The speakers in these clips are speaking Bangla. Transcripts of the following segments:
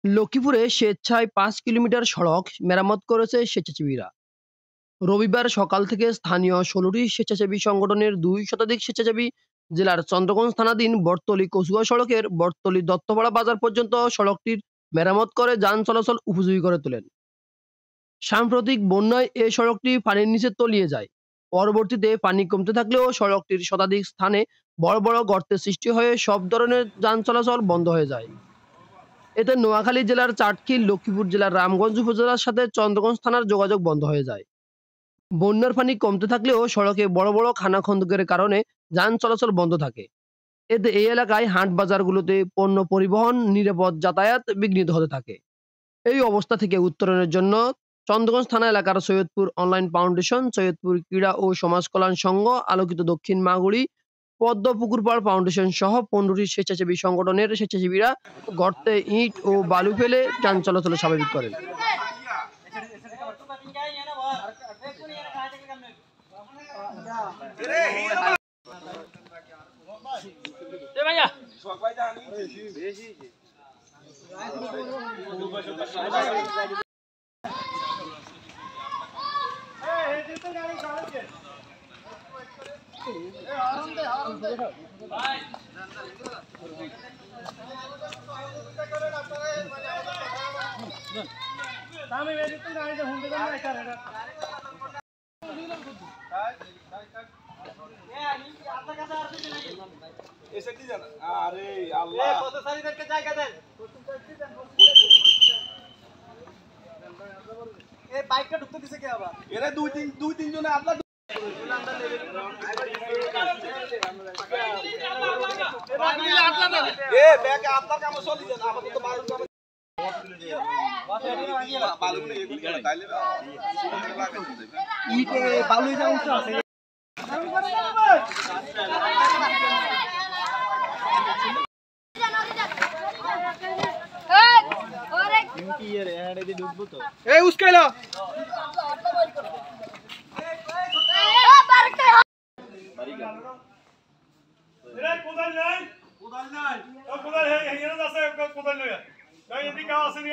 লক্ষ্মীপুরে স্বেচ্ছায় ৫ কিলোমিটার সড়ক মেরামত করেছে স্বেচ্ছাসেবীরা। রবিবার সকাল থেকে স্থানীয় ১৬টি স্বেচ্ছাসেবী সংগঠনের ২ শতাধিক স্বেচ্ছাসেবী জেলার চন্দ্রগঞ্জ থানাধীন বটতলী কচুয়া সড়কের বটতলী দত্তপাড়া বাজার পর্যন্ত সড়কটির মেরামত করে যান চলাচল উপযোগী করে তোলেন। সাম্প্রতিক বন্যায় এ সড়কটি পানির নিচে তলিয়ে যায়। পরবর্তীতে পানি কমতে থাকলেও সড়কটির শতাধিক স্থানে বড় বড় গর্তের সৃষ্টি হয়ে সব ধরনের যান চলাচল বন্ধ হয়ে যায়। এতে নোয়াখালী জেলার চাটখিল, লক্ষ্মীপুর জেলার রামগঞ্জ উপজেলার সাথে চন্দ্রগঞ্জ থানার যোগাযোগ বন্ধ হয়ে যায়। বন্যার পানি কমতে থাকলেও সড়কে বড় বড় খানাখন্দকের কারণে যান চলাচল বন্ধ থাকে। এতে এই এলাকায় হাট বাজারগুলোতে পণ্য পরিবহন, নিরাপদ যাতায়াত বিঘ্নিত হতে থাকে। এই অবস্থা থেকে উত্তরণের জন্য চন্দ্রগঞ্জ থানা এলাকার সৈয়দপুর অনলাইন ফাউন্ডেশন, সৈয়দপুর ক্রীড়া ও সমাজ কল্যাণ সংঘ, আলোকিত দক্ষিণ মাগুড়ি, পদ্ম পুকুরপাড় ফাউন্ডেশন সহ ১৫টি স্বেচ্ছাসেবী সংগঠনের স্বেচ্ছাসেবীরা গর্তে ইট ও বালু ফেলে যান চলাচল স্বাভাবিক করেন। আরে আল্লাহ কত সারিদেরকে জায়গা দেন এই বাইকটা ঢুকতে দিছে কে আবার এরা দুই তিন জনে আপনার এ ব্যাগ আপনার কাম চলি যান আপাতত বালু কাম বালু এগুলো তাইলে ইটে বালু যা উঁচু আছে উস্কাইলো কোদাল নাই ও কোদাল হেঙ্গেন আছে কোদাল লইয়া তাই এদিকে কাজ আছে নি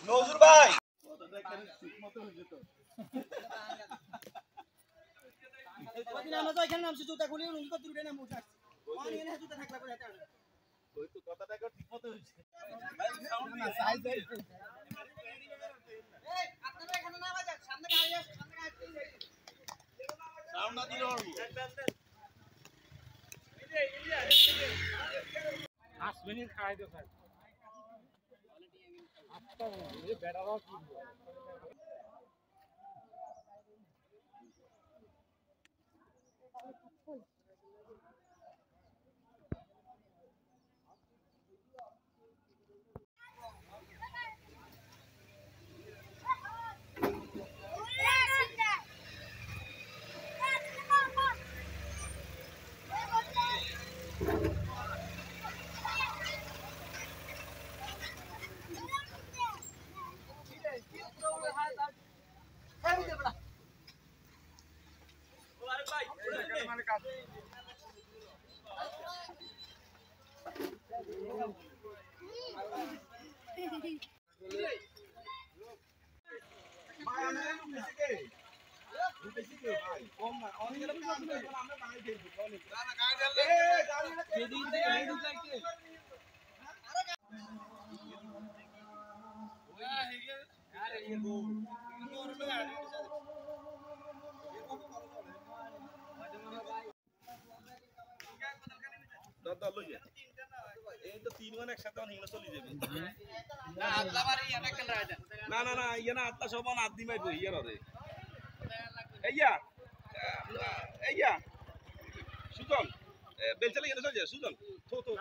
নজরুল ভাই কদিন আমরা তো এখানে নামছি জুতা খুলে রুম কত দূরে নাম উঠা কোন এনে জুতা থাকলা করে এটা ওই তো কথাটা ঠিক মতো হইছে না সাইজ এই আপনারা এখানে না বাজা সামনে গাড়ি আছে সামনে গাড়ি সাউন্ড না দিলে হবে 5 মিনিট খাই দাও স্যার আচ্ছা এই বেড়াও কি না না না ইয়ে না আত্মা সমান আদি মাই বই ইয়ার রে এইয়া এইয়া সুজন বেলচালে গেলে চল যা সুজন থো থো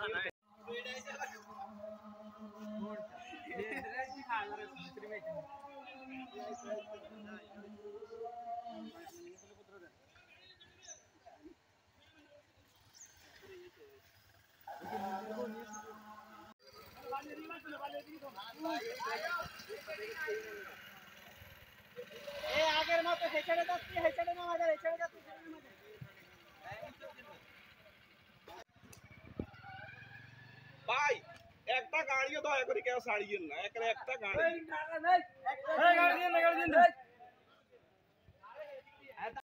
এই আগের মতো হেঁচড়ে যাচ্ছি হেঁচড়ে নামা যায় হেঁচড়ে যাচ্ছি ভাই একটা গাড়িও দয়া করে কেউ ছাড়িয়েন না একটা গাড়ি গাড়ি দিন